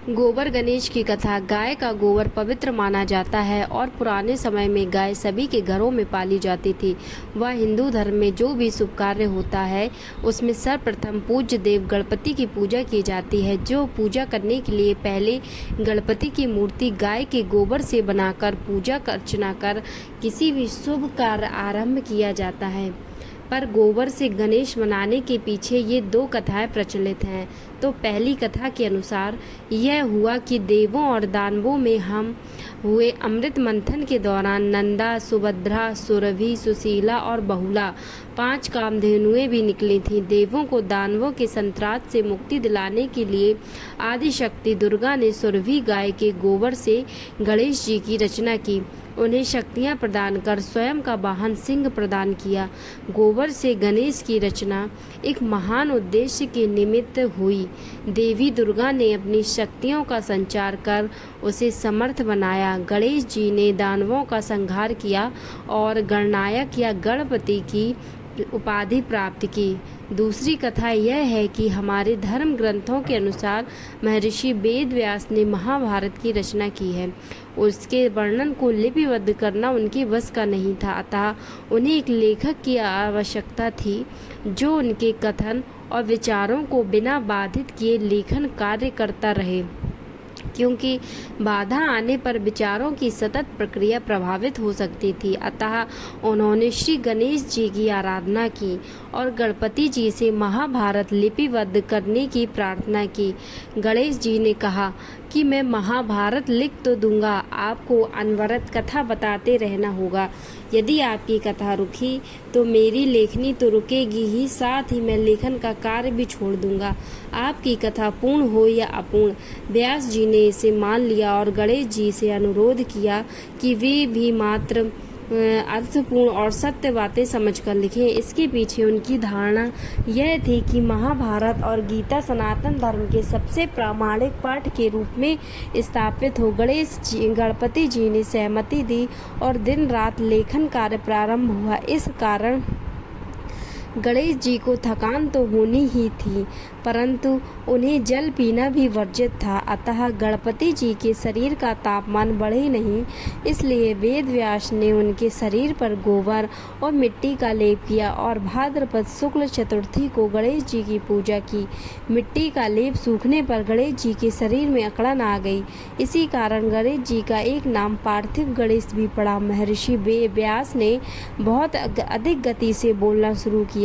गोबर गणेश की कथा। गाय का गोबर पवित्र माना जाता है और पुराने समय में गाय सभी के घरों में पाली जाती थी। वह हिंदू धर्म में जो भी शुभ कार्य होता है उसमें सर्वप्रथम पूज्य देव गणपति की पूजा की जाती है। जो पूजा करने के लिए पहले गणपति की मूर्ति गाय के गोबर से बनाकर पूजा अर्चना कर किसी भी शुभ कार्य आरंभ किया जाता है। पर गोबर से गणेश बनाने के पीछे ये दो कथाएं प्रचलित हैं। तो पहली कथा के अनुसार यह हुआ कि देवों और दानवों में हम हुए अमृत मंथन के दौरान नंदा, सुभद्रा, सुरभि, सुशीला और बहुला 5 कामधेनुएं भी निकली थीं। देवों को दानवों के संत्रास से मुक्ति दिलाने के लिए आदिशक्ति दुर्गा ने सुरभि गाय के गोबर से गणेश जी की रचना की। उन्हें शक्तियां प्रदान कर स्वयं का वाहन सिंह प्रदान किया। गोबर से गणेश की रचना एक महान उद्देश्य के निमित्त हुई। देवी दुर्गा ने अपनी शक्तियों का संचार कर उसे समर्थ बनाया। गणेश जी ने दानवों का संहार किया और गणनायक या गणपति की उपाधि प्राप्त की। दूसरी कथा यह है कि हमारे धर्म ग्रंथों के अनुसार महर्षि वेद व्यास ने महाभारत की रचना की है। उसके वर्णन को लिपिबद्ध करना उनके वश का नहीं था, अतः उन्हें एक लेखक की आवश्यकता थी जो उनके कथन और विचारों को बिना बाधित किए लेखन कार्य करता रहे, क्योंकि बाधा आने पर विचारों की सतत प्रक्रिया प्रभावित हो सकती थी। अतः उन्होंने श्री गणेश जी की आराधना की और गणपति जी से महाभारत लिपिबद्ध करने की प्रार्थना की। गणेश जी ने कहा कि मैं महाभारत लिख तो दूंगा, आपको अनवरत कथा बताते रहना होगा। यदि आपकी कथा रुकी तो मेरी लेखनी तो रुकेगी ही, साथ ही मैं लेखन का कार्य भी छोड़ दूंगा। आपकी कथा पूर्ण हो या अपूर्ण। व्यास जी ने इसे मान लिया और गणेश जी से अनुरोध किया कि वे भी मात्र अर्थपूर्ण और सत्य बातें समझकर लिखें। इसके पीछे उनकी धारणा यह थी कि महाभारत और गीता सनातन धर्म के सबसे प्रामाणिक पाठ के रूप में स्थापित हो। गणपति जी ने सहमति दी और दिन रात लेखन कार्य प्रारंभ हुआ। इस कारण गणेश जी को थकान तो होनी ही थी, परंतु उन्हें जल पीना भी वर्जित था। अतः गणपति जी के शरीर का तापमान बढ़े नहीं, इसलिए वेद व्यास ने उनके शरीर पर गोबर और मिट्टी का लेप किया और भाद्रपद शुक्ल चतुर्थी को गणेश जी की पूजा की। मिट्टी का लेप सूखने पर गणेश जी के शरीर में अकड़न आ गई। इसी कारण गणेश जी का एक नाम पार्थिव गणेश भी पड़ा। महर्षि व्यास ने बहुत अधिक गति से बोलना शुरू किया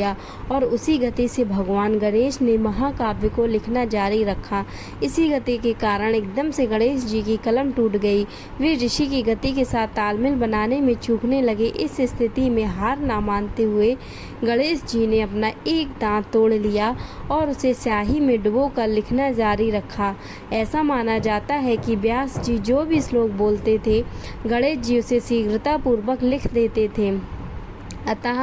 और उसी गति से भगवान गणेश ने महाकाव्य को लिखना जारी रखा। इसी गति के कारण एकदम से गणेश जी की कलम टूट गई। वे ऋषि की गति के साथ तालमेल बनाने में चूकने लगे। इस स्थिति में हार ना मानते हुए गणेश जी ने अपना एक दांत तोड़ लिया और उसे स्याही में डुबोकर लिखना जारी रखा। ऐसा माना जाता है कि व्यास जी जो भी श्लोक बोलते थे गणेश जी उसे शीघ्रतापूर्वक लिख देते थे। अतः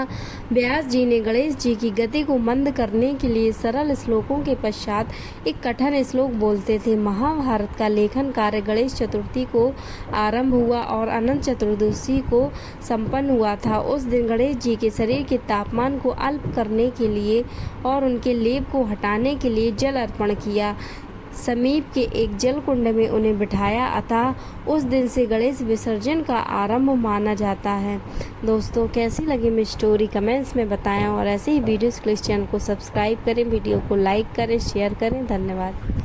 व्यास जी ने गणेश जी की गति को मंद करने के लिए सरल श्लोकों के पश्चात एक कठिन श्लोक बोलते थे। महाभारत का लेखन कार्य गणेश चतुर्थी को आरंभ हुआ और अनंत चतुर्दशी को संपन्न हुआ था। उस दिन गणेश जी के शरीर के तापमान को अल्प करने के लिए और उनके लेप को हटाने के लिए जल अर्पण किया। समीप के एक जल कुंड में उन्हें बिठाया। अतः उस दिन से गणेश विसर्जन का आरंभ माना जाता है। दोस्तों, कैसी लगी मेरी स्टोरी कमेंट्स में बताएं और ऐसे ही वीडियोस के लिए इस चैनल को सब्सक्राइब करें, वीडियो को लाइक करें, शेयर करें। धन्यवाद।